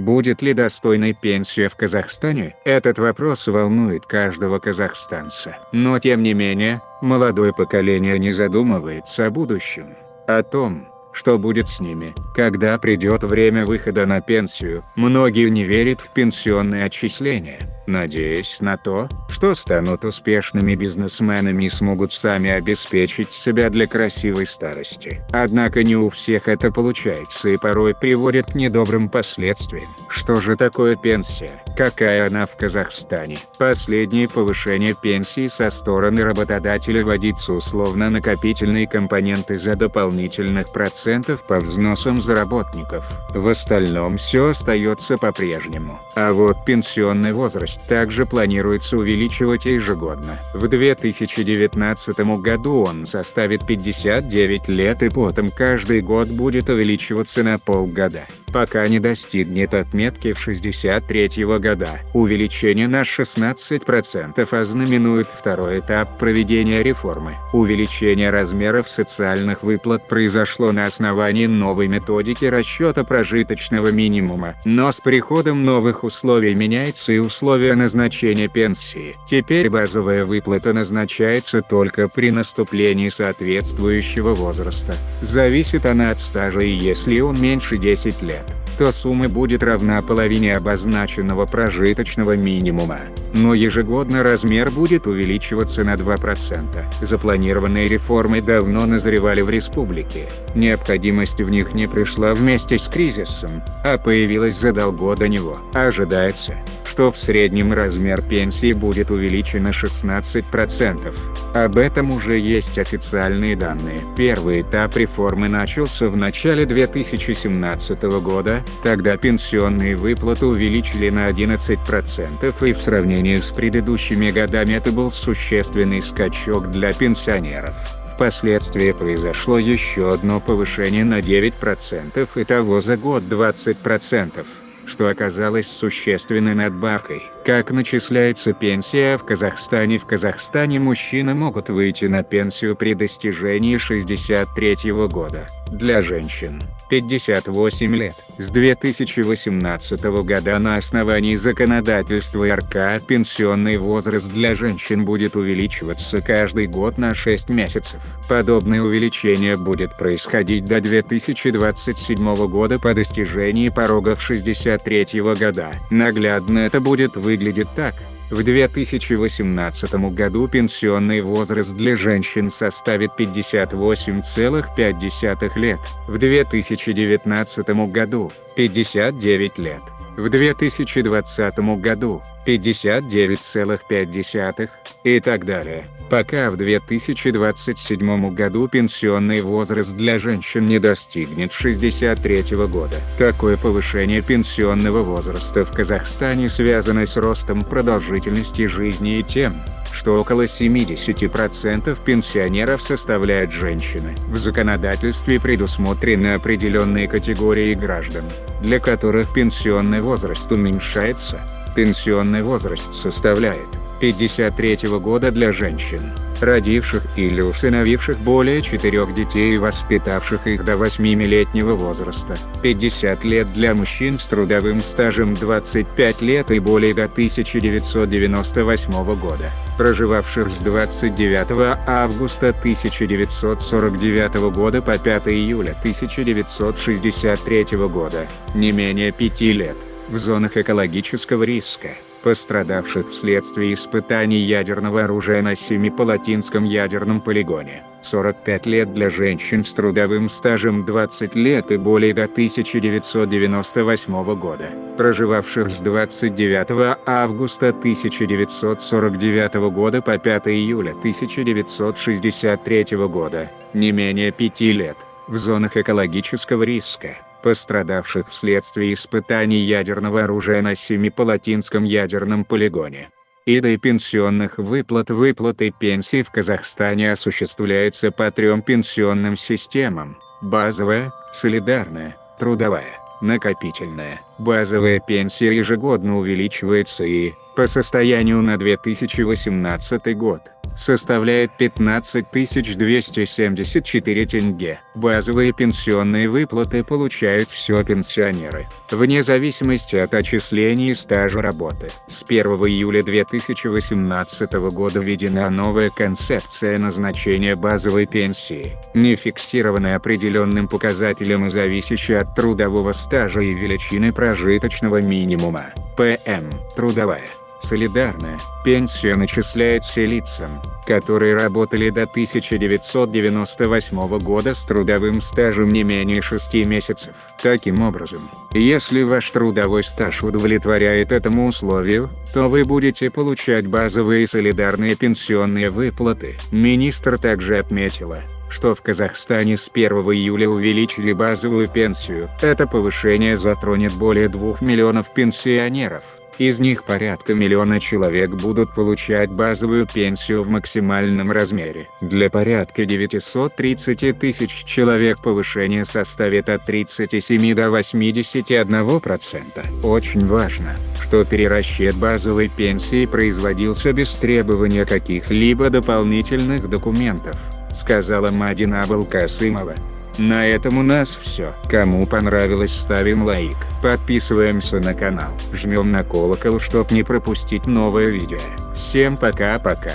Будет ли достойной пенсия в Казахстане? Этот вопрос волнует каждого казахстанца. Но тем не менее, молодое поколение не задумывается о будущем. О том, что будет с ними, когда придет время выхода на пенсию. Многие не верят в пенсионные отчисления, надеясь на то, что станут успешными бизнесменами и смогут сами обеспечить себя для красивой старости. Однако не у всех это получается и порой приводит к недобрым последствиям. Что же такое пенсия? Какая она в Казахстане? Последнее повышение пенсии со стороны работодателя вводится условно-накопительные компоненты за дополнительных процентов по взносам за работников. В остальном все остается по-прежнему. А вот пенсионный возраст также планируется увеличивать ежегодно. В 2019 году он составит 59 лет и потом каждый год будет увеличиваться на полгода, пока не достигнет отметки в 63 года. Увеличение на 16% ознаменует второй этап проведения реформы. Увеличение размеров социальных выплат произошло на основании новой методики расчета прожиточного минимума. Но с приходом новых условий меняется и условия назначения пенсии. Теперь базовая выплата назначается только при наступлении соответствующего возраста. Зависит она от стажа, и если он меньше 10 лет, то сумма будет равна половине обозначенного прожиточного минимума. Но ежегодно размер будет увеличиваться на 2%. Запланированные реформы давно назревали в республике. Необходимость в них не пришла вместе с кризисом, а появилась задолго до него. Ожидается, что в среднем размер пенсии будет увеличен на 16%. Об этом уже есть официальные данные. Первый этап реформы начался в начале 2017 года, тогда пенсионные выплаты увеличили на 11%, и в сравнении с предыдущими годами это был существенный скачок для пенсионеров. Впоследствии произошло еще одно повышение на 9%, итого за год 20%. Что оказалось существенной надбавкой. Как начисляется пенсия в Казахстане? В Казахстане мужчины могут выйти на пенсию при достижении 63 года. Для женщин – 58 лет. С 2018 года на основании законодательства РК пенсионный возраст для женщин будет увеличиваться каждый год на 6 месяцев. Подобное увеличение будет происходить до 2027 года по достижении порога в 63 года. Наглядно это будет выглядеть так. В 2018 году пенсионный возраст для женщин составит 58,5 лет, в 2019 году – 59 лет, в 2020 году – 59,5 и так далее, пока в 2027 году пенсионный возраст для женщин не достигнет 63 года. Такое повышение пенсионного возраста в Казахстане связано с ростом продолжительности жизни и тем, что около 70% пенсионеров составляют женщины. В законодательстве предусмотрены определенные категории граждан, для которых пенсионный возраст уменьшается. Пенсионный возраст составляет 53 года для женщин, родивших или усыновивших более 4 детей и воспитавших их до 8-летнего возраста, 50 лет для мужчин с трудовым стажем 25 лет и более до 1998 года, проживавших с 29 августа 1949 года по 5 июля 1963 года, не менее 5 лет, в зонах экологического риска, пострадавших вследствие испытаний ядерного оружия на Семипалатинском ядерном полигоне, 45 лет для женщин с трудовым стажем 20 лет и более до 1998 года, проживавших с 29 августа 1949 года по 5 июля 1963 года, не менее 5 лет, в зонах экологического риска, пострадавших вследствие испытаний ядерного оружия на Семипалатинском ядерном полигоне. Виды пенсионных выплат. Выплаты пенсий в Казахстане осуществляются по 3 пенсионным системам: базовая, солидарная, трудовая, накопительная. Базовая пенсия ежегодно увеличивается и, по состоянию на 2018 год составляет 15 274 тенге. Базовые пенсионные выплаты получают все пенсионеры, вне зависимости от отчислений и стажа работы. С 1 июля 2018 года введена новая концепция назначения базовой пенсии, не фиксированная определенным показателем и зависящая от трудового стажа и величины прожиточного минимума. ПМ. Трудовая солидарная пенсия начисляется лицам, которые работали до 1998 года с трудовым стажем не менее 6 месяцев. Таким образом, если ваш трудовой стаж удовлетворяет этому условию, то вы будете получать базовые солидарные пенсионные выплаты. Министр также отметила, что в Казахстане с 1 июля увеличили базовую пенсию. Это повышение затронет более 2 миллионов пенсионеров. Из них порядка миллиона человек будут получать базовую пенсию в максимальном размере. Для порядка 930 тысяч человек повышение составит от 37 до 81%. Очень важно, что перерасчет базовой пенсии производился без требования каких-либо дополнительных документов, сказала Мадина Абылкасымова. На этом у нас все. Кому понравилось, ставим лайк, подписываемся на канал, жмем на колокол, чтоб не пропустить новое видео. Всем пока-пока.